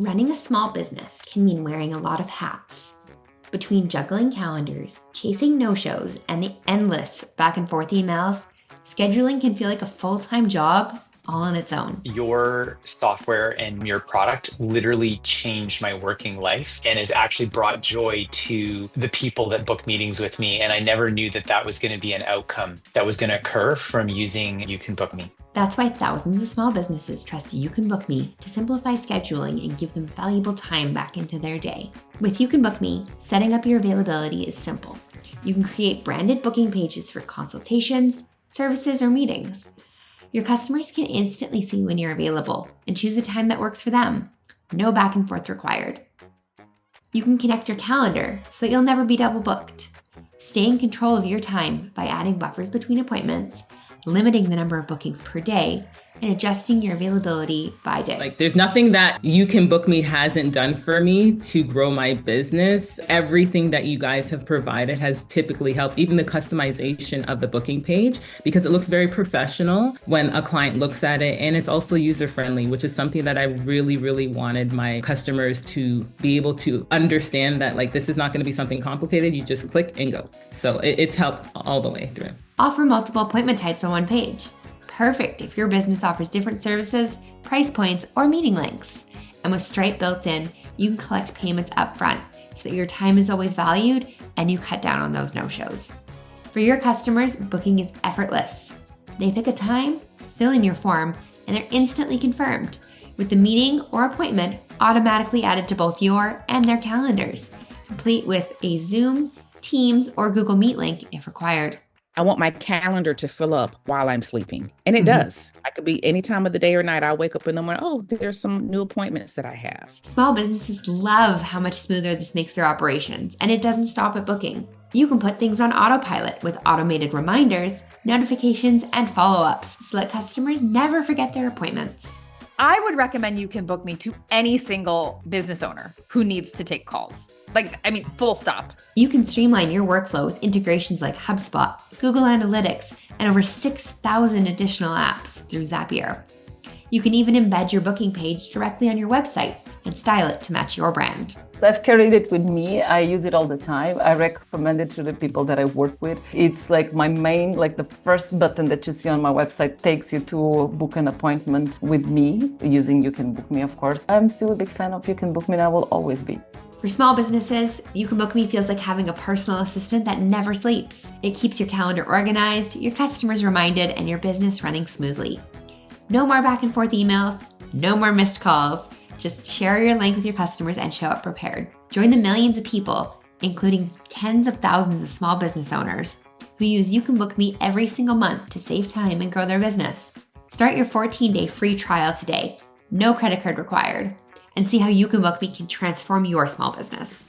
Running a small business can mean wearing a lot of hats. Between juggling calendars, chasing no-shows, and the endless back and forth emails, scheduling can feel like a full-time job all on its own. Your software and your product literally changed my working life and has actually brought joy to the people that book meetings with me. And I never knew that that was going to be an outcome that was going to occur from using YouCanBookMe. That's why thousands of small businesses trust YouCanBookMe to simplify scheduling and give them valuable time back into their day. With YouCanBookMe, setting up your availability is simple. You can create branded booking pages for consultations, services, or meetings. Your customers can instantly see when you're available and choose a time that works for them. No back and forth required. You can connect your calendar so that you'll never be double booked. Stay in control of your time by adding buffers between appointments, limiting the number of bookings per day, and adjusting your availability by day. There's nothing that YouCanBookMe hasn't done for me to grow my business. Everything that you guys have provided has typically helped, even the customization of the booking page, because it looks very professional when a client looks at it. And it's also user-friendly, which is something that I really, really wanted my customers to be able to understand that this is not going to be something complicated. You just click and go. So it's helped all the way through. Offer multiple appointment types on one page. Perfect if your business offers different services, price points, or meeting links. And with Stripe built in, you can collect payments upfront so that your time is always valued and you cut down on those no-shows. For your customers, booking is effortless. They pick a time, fill in your form, and they're instantly confirmed, with the meeting or appointment automatically added to both your and their calendars, complete with a Zoom, Teams, or Google Meet link if required. I want my calendar to fill up while I'm sleeping. And it does. I could be any time of the day or night. I'll wake up in the morning. Oh, there's some new appointments that I have. Small businesses love how much smoother this makes their operations, and it doesn't stop at booking. You can put things on autopilot with automated reminders, notifications, and follow-ups so that customers never forget their appointments. I would recommend YouCanBookMe to any single business owner who needs to take calls. Full stop. You can streamline your workflow with integrations like HubSpot, Google Analytics, and over 6,000 additional apps through Zapier. You can even embed your booking page directly on your website and style it to match your brand. So I've carried it with me. I use it all the time. I recommend it to the people that I work with. It's my main, the first button that you see on my website takes you to book an appointment with me using YouCanBookMe, of course. I'm still a big fan of YouCanBookMe and I will always be. For small businesses, YouCanBookMe feels like having a personal assistant that never sleeps. It keeps your calendar organized, your customers reminded, and your business running smoothly. No more back and forth emails, no more missed calls. Just share your link with your customers and show up prepared. Join the millions of people, including tens of thousands of small business owners, who use YouCanBookMe every single month to save time and grow their business. Start your 14-day free trial today, no credit card required, and see how YouCanBookMe can transform your small business.